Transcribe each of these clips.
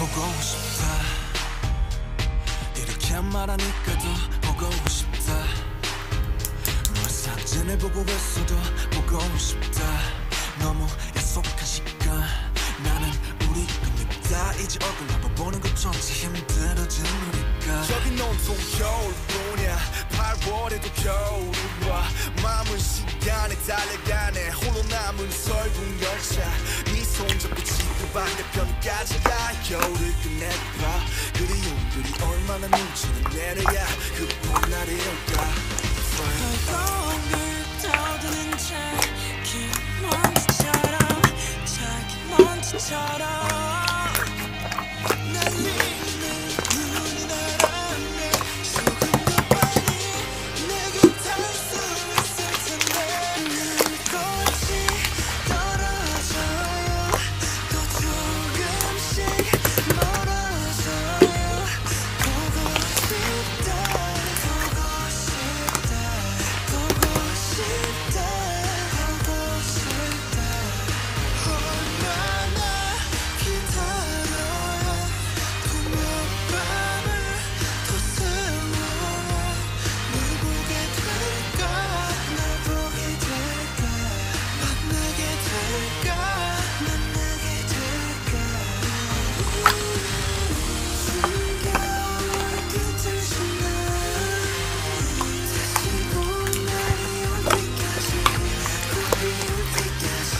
보고 싶다. 이렇게 말하니까 더 보고 싶다. 너의 사진을 보고 있어도 보고 싶다. 너무 약속한 시간 나는 우리 겁니다. 이제 얼굴 한번 보는 것조차 힘들어진 우리가. 저긴 온통 겨울뿐이야. 8월에도 겨울이 와. 마음은 시간에 달려가네. 홀로 남은 설국 열차. 네 손잡고 지구 반대편까지 가. 겨울을 끝내봐. 그리움들이 얼마나 눈치를 내려야 그 봄날이 올까. 벌거울 떠드는 자기 먼지처럼 자기 먼지처럼 날리는 눈이 나라면 조금 더 빨리 내게 닿을 수 있을 텐데. 눈꽃이 떨어져요. 또 조금씩 멀어져요. 보고 싶다. 보고 싶다. 보고 싶다. 보고 싶다. 얼마나 기다려야 분명 밤을 더 세워야 널 보게 될까. 날 보게 될까. 만나게 될까. 만나게 될까. 숨겨올 끝을 지나 다시 봄 날이 올 때까지 봄이 올 때까지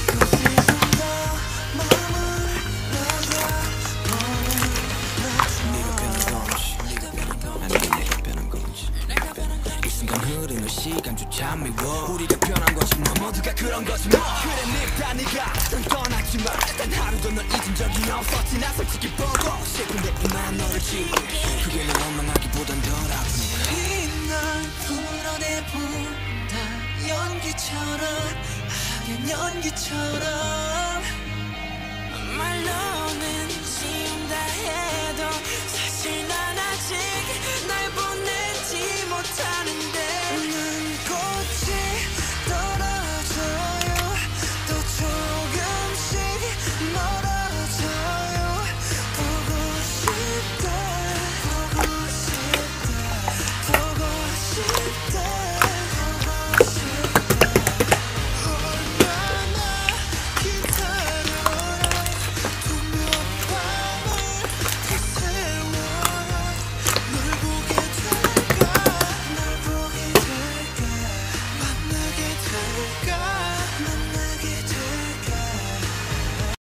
그곳에서 너 머물러줘. 네가 변한 건지 아니면 내가 변한 건지. 이 순간 흐르는 시간조차 미워. 우리가 변한 거지 뭐 모두가 그런 거지 뭐. 그래 늙다 네가 난 떠났지만 단 하루도 널 잊은 적이 없었지. 나 솔직히 보고 싶은데 이만 너를 지우고 그게 널 원망하기보단 덜 아프니까. 이날 풀어내본다. 연기처럼 하얀 연기처럼 말로는 지운다 해도 사실 난 아직 날 보내지 못하는